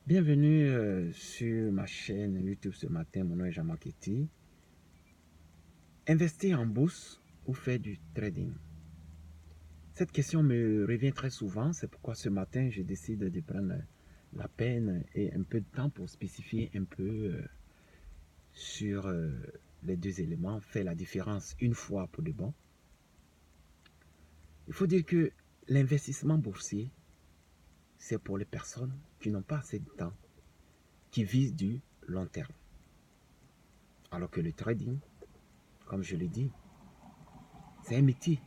Bienvenue sur ma chaîne YouTube ce matin. Mon nom est Jean-Marc Ety. Investir en bourse ou faire du trading? Cette question me revient très souvent. C'est pourquoi ce matin, je décide de prendre la peine et un peu de temps pour spécifier un peu sur les deux éléments, faire la différence une fois pour de bon. Il faut dire que l'investissement boursier, c'est pour les personnes qui n'ont pas assez de temps, qui visent du long terme. Alors que le trading, comme je l'ai dit, c'est un métier,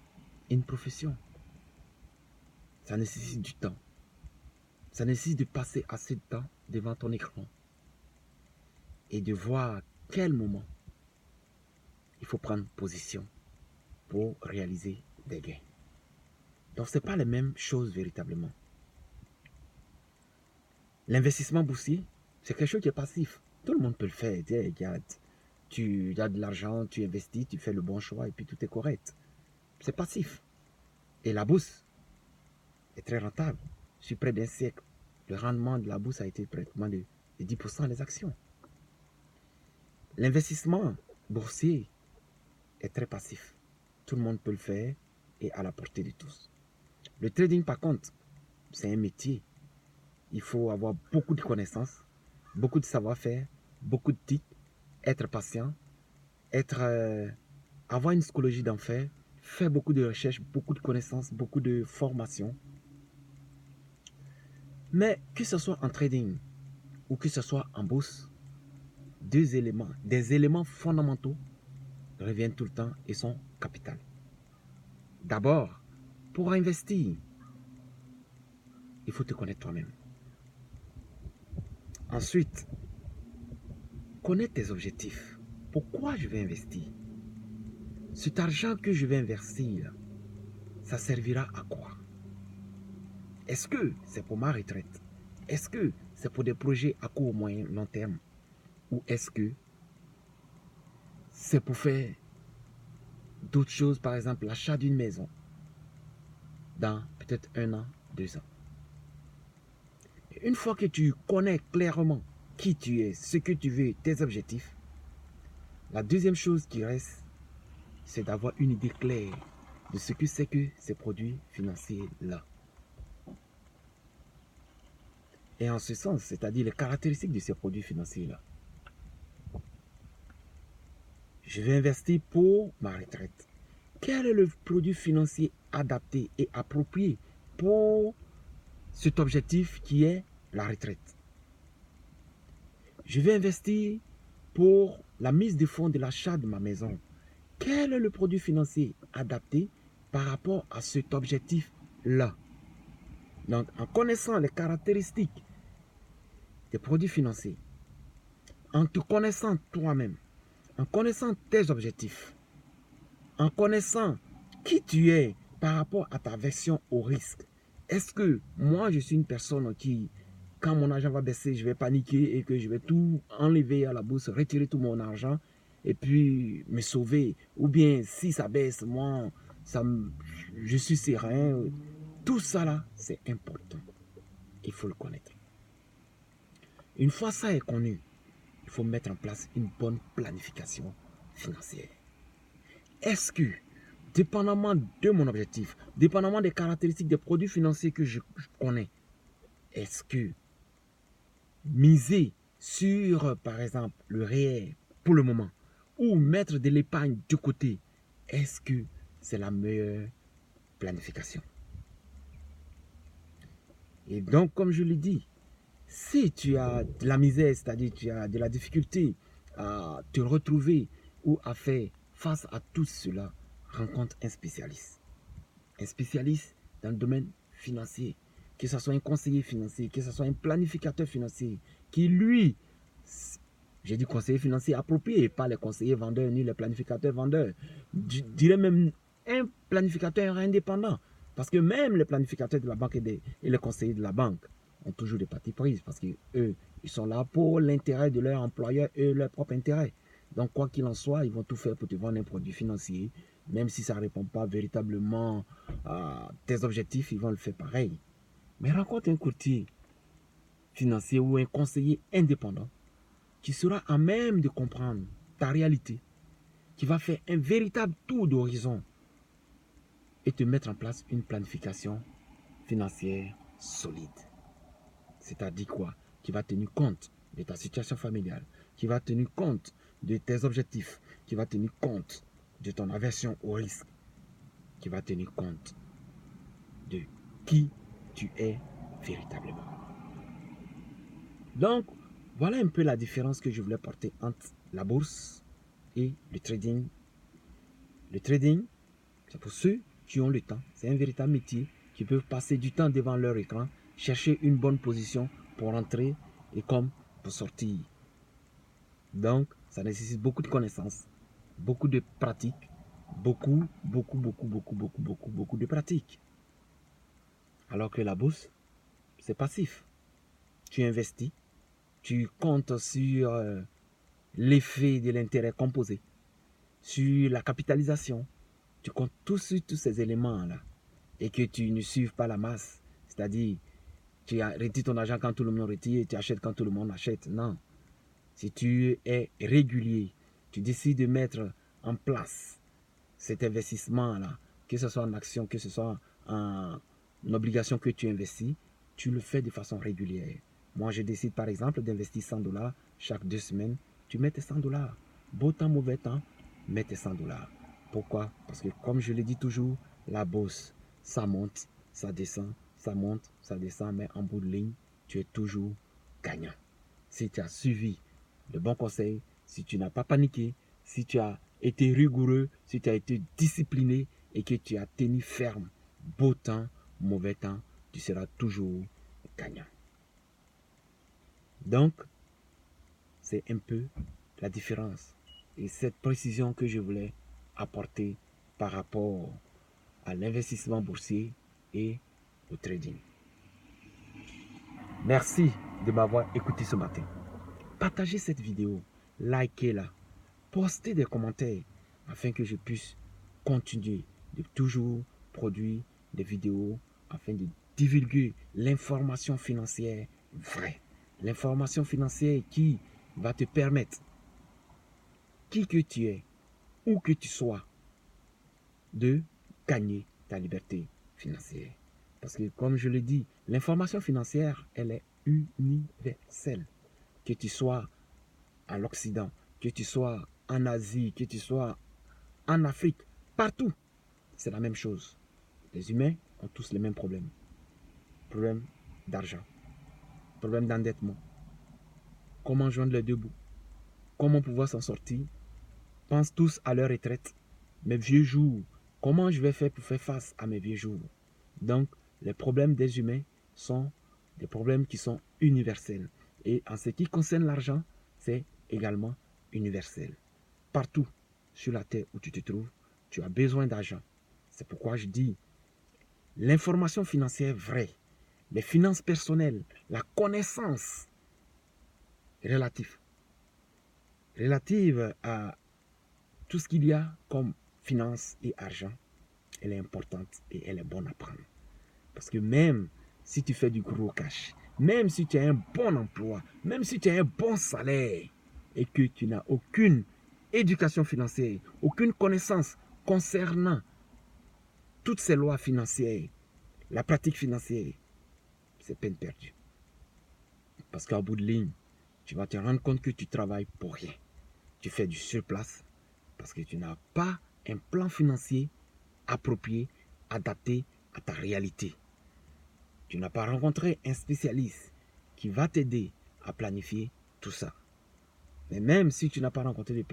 une profession. Ça nécessite du temps. Ça nécessite de passer assez de temps devant ton écran et de voir à quel moment il faut prendre position pour réaliser des gains. Donc, ce n'est pas les mêmes choses véritablement. L'investissement boursier, c'est quelque chose qui est passif. Tout le monde peut le faire. Regarde, tu as de l'argent, tu investis, tu fais le bon choix et puis tout est correct. C'est passif. Et la bourse est très rentable. Sur près d'un siècle, le rendement de la bourse a été pratiquement de 10% des actions. L'investissement boursier est très passif. Tout le monde peut le faire et à la portée de tous. Le trading, par contre, c'est un métier. Il faut avoir beaucoup de connaissances, beaucoup de savoir-faire, beaucoup de tics, être patient, avoir une psychologie d'enfer, faire beaucoup de recherches, beaucoup de connaissances, beaucoup de formation. Mais que ce soit en trading ou que ce soit en bourse, des éléments fondamentaux reviennent tout le temps et sont capitaux. D'abord, pour investir, il faut te connaître toi-même. Ensuite, connaître tes objectifs. Pourquoi je vais investir? Cet argent que je vais investir, ça servira à quoi? Est-ce que c'est pour ma retraite? Est-ce que c'est pour des projets à court, moyen, long terme? Ou est-ce que c'est pour faire d'autres choses, par exemple l'achat d'une maison dans peut-être 1 an, 2 ans? Une fois que tu connais clairement qui tu es, ce que tu veux, tes objectifs, la deuxième chose qui reste, c'est d'avoir une idée claire de ce que c'est que ces produits financiers-là. Et en ce sens, c'est-à-dire les caractéristiques de ces produits financiers-là. Je vais investir pour ma retraite. Quel est le produit financier adapté et approprié pour cet objectif qui est la retraite? Je vais investir pour la mise de fonds de l'achat de ma maison. Quel est le produit financier adapté par rapport à cet objectif-là? Donc, en connaissant les caractéristiques des produits financiers, en te connaissant toi-même, en connaissant tes objectifs, en connaissant qui tu es par rapport à ta version au risque, est-ce que moi, je suis une personne qui, quand mon argent va baisser, je vais paniquer et que je vais tout enlever à la bourse, retirer tout mon argent et puis me sauver? Ou bien, si ça baisse, moi, je suis serein. Tout ça là, c'est important. Il faut le connaître. Une fois ça est connu, il faut mettre en place une bonne planification financière. Est-ce que, dépendamment de mon objectif, dépendamment des caractéristiques des produits financiers que je connais, est-ce que miser sur, par exemple, le réel pour le moment, ou mettre de l'épargne de côté, est-ce que c'est la meilleure planification? Et donc, comme je l'ai dit, si tu as de la misère, c'est-à-dire tu as de la difficulté à te retrouver ou à faire face à tout cela, rencontre un spécialiste. Un spécialiste dans le domaine financier, que ce soit un conseiller financier, que ce soit un planificateur financier, qui lui, j'ai dit conseiller financier approprié, pas les conseillers vendeurs ni les planificateurs vendeurs. Je dirais même un planificateur indépendant. Parce que même les planificateurs de la banque et les conseillers de la banque ont toujours des parties prises. Parce qu'eux, ils sont là pour l'intérêt de leur employeur et leur propre intérêt. Donc, quoi qu'il en soit, ils vont tout faire pour te vendre un produit financier. Même si ça ne répond pas véritablement à tes objectifs, ils vont le faire pareil. Mais rencontre un courtier financier ou un conseiller indépendant qui sera à même de comprendre ta réalité, qui va faire un véritable tour d'horizon et te mettre en place une planification financière solide. C'est-à-dire quoi? Qui va tenir compte de ta situation familiale, qui va tenir compte de tes objectifs, qui va tenir compte de ton aversion au risque, qui va tenir compte de qui tu es véritablement. Donc, voilà un peu la différence que je voulais porter entre la bourse et le trading. Le trading, c'est pour ceux qui ont le temps. C'est un véritable métier qui peuvent passer du temps devant leur écran, chercher une bonne position pour entrer et comme pour sortir. Donc, ça nécessite beaucoup de connaissances, beaucoup de pratiques, beaucoup de pratiques. Alors que la bourse, c'est passif. Tu investis, tu comptes sur l'effet de l'intérêt composé, sur la capitalisation. Tu comptes sur tous ces éléments-là et que tu ne suives pas la masse. C'est-à-dire, tu retires ton argent quand tout le monde retire et tu achètes quand tout le monde achète. Non. Si tu es régulier, tu décides de mettre en place cet investissement-là, que ce soit en action, que ce soit en obligation que tu investis, tu le fais de façon régulière. Moi, je décide par exemple d'investir 100 $. Chaque 2 semaines, tu mets tes 100 $. Beau temps, mauvais temps, mets tes 100 $. Pourquoi? Parce que comme je le dis toujours, la bourse, ça monte, ça descend, ça monte, ça descend, mais en bout de ligne, tu es toujours gagnant. Si tu as suivi le bon conseil, si tu n'as pas paniqué, si tu as été rigoureux, si tu as été discipliné et que tu as tenu ferme, beau temps, mauvais temps, tu seras toujours gagnant. Donc, c'est un peu la différence et cette précision que je voulais apporter par rapport à l'investissement boursier et au trading. Merci de m'avoir écouté ce matin. Partagez cette vidéo, likez-la, postez des commentaires afin que je puisse continuer de toujours produire des vidéos afin de divulguer l'information financière vraie. L'information financière qui va te permettre, qui que tu es, où que tu sois, de gagner ta liberté financière. Parce que comme je l'ai dit, l'information financière, elle est universelle. Que tu sois à l'Occident, que tu sois en Asie, que tu sois en Afrique, partout, c'est la même chose. Les humains ont tous les mêmes problèmes. Problème d'argent, problème d'endettement. Comment joindre les deux bouts? Comment pouvoir s'en sortir? Pensent tous à leur retraite. Mes vieux jours, comment je vais faire pour faire face à mes vieux jours? Donc, les problèmes des humains sont des problèmes qui sont universels. Et en ce qui concerne l'argent, c'est également universel. Partout sur la terre où tu te trouves, tu as besoin d'argent. C'est pourquoi je dis, l'information financière vraie, les finances personnelles, la connaissance relative à tout ce qu'il y a comme finance et argent, elle est importante et elle est bonne à prendre. Parce que même si tu fais du gros cash, même si tu as un bon emploi, même si tu as un bon salaire et que tu n'as aucune éducation financière, aucune connaissance concernant toutes ces lois financières, la pratique financière, c'est peine perdue. Parce qu'au bout de ligne, tu vas te rendre compte que tu travailles pour rien. Tu fais du surplace parce que tu n'as pas un plan financier approprié, adapté à ta réalité. Tu n'as pas rencontré un spécialiste qui va t'aider à planifier tout ça. Mais même si tu n'as pas rencontré de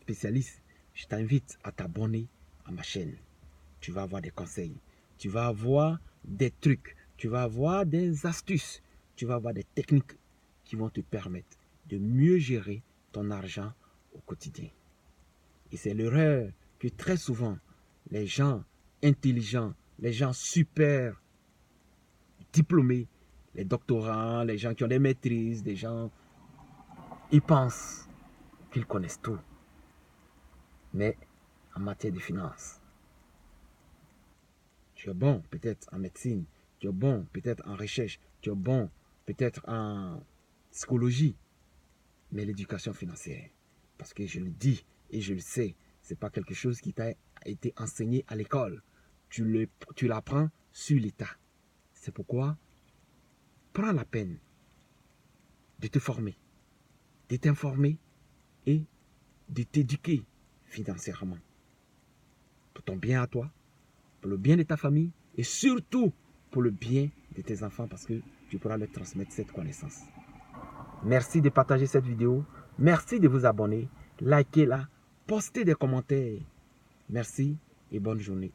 spécialiste, je t'invite à t'abonner à ma chaîne. Tu vas avoir des conseils, tu vas avoir des trucs, tu vas avoir des astuces, tu vas avoir des techniques qui vont te permettre de mieux gérer ton argent au quotidien. Et c'est l'erreur que très souvent les gens intelligents, les gens super diplômés, les doctorants, les gens qui ont des maîtrises, des gens, ils pensent qu'ils connaissent tout. Mais en matière de finances, tu es bon peut-être en médecine, tu es bon peut-être en recherche, tu es bon peut-être en psychologie, mais l'éducation financière. Parce que je le dis et je le sais, ce n'est pas quelque chose qui t'a été enseigné à l'école. Tu l'apprends sur l'État. C'est pourquoi, prends la peine de te former, de t'informer et de t'éduquer financièrement. Pour ton bien à toi, pour le bien de ta famille et surtout pour le bien de tes enfants parce que tu pourras leur transmettre cette connaissance. Merci de partager cette vidéo. Merci de vous abonner. Likez-la. Postez des commentaires. Merci et bonne journée.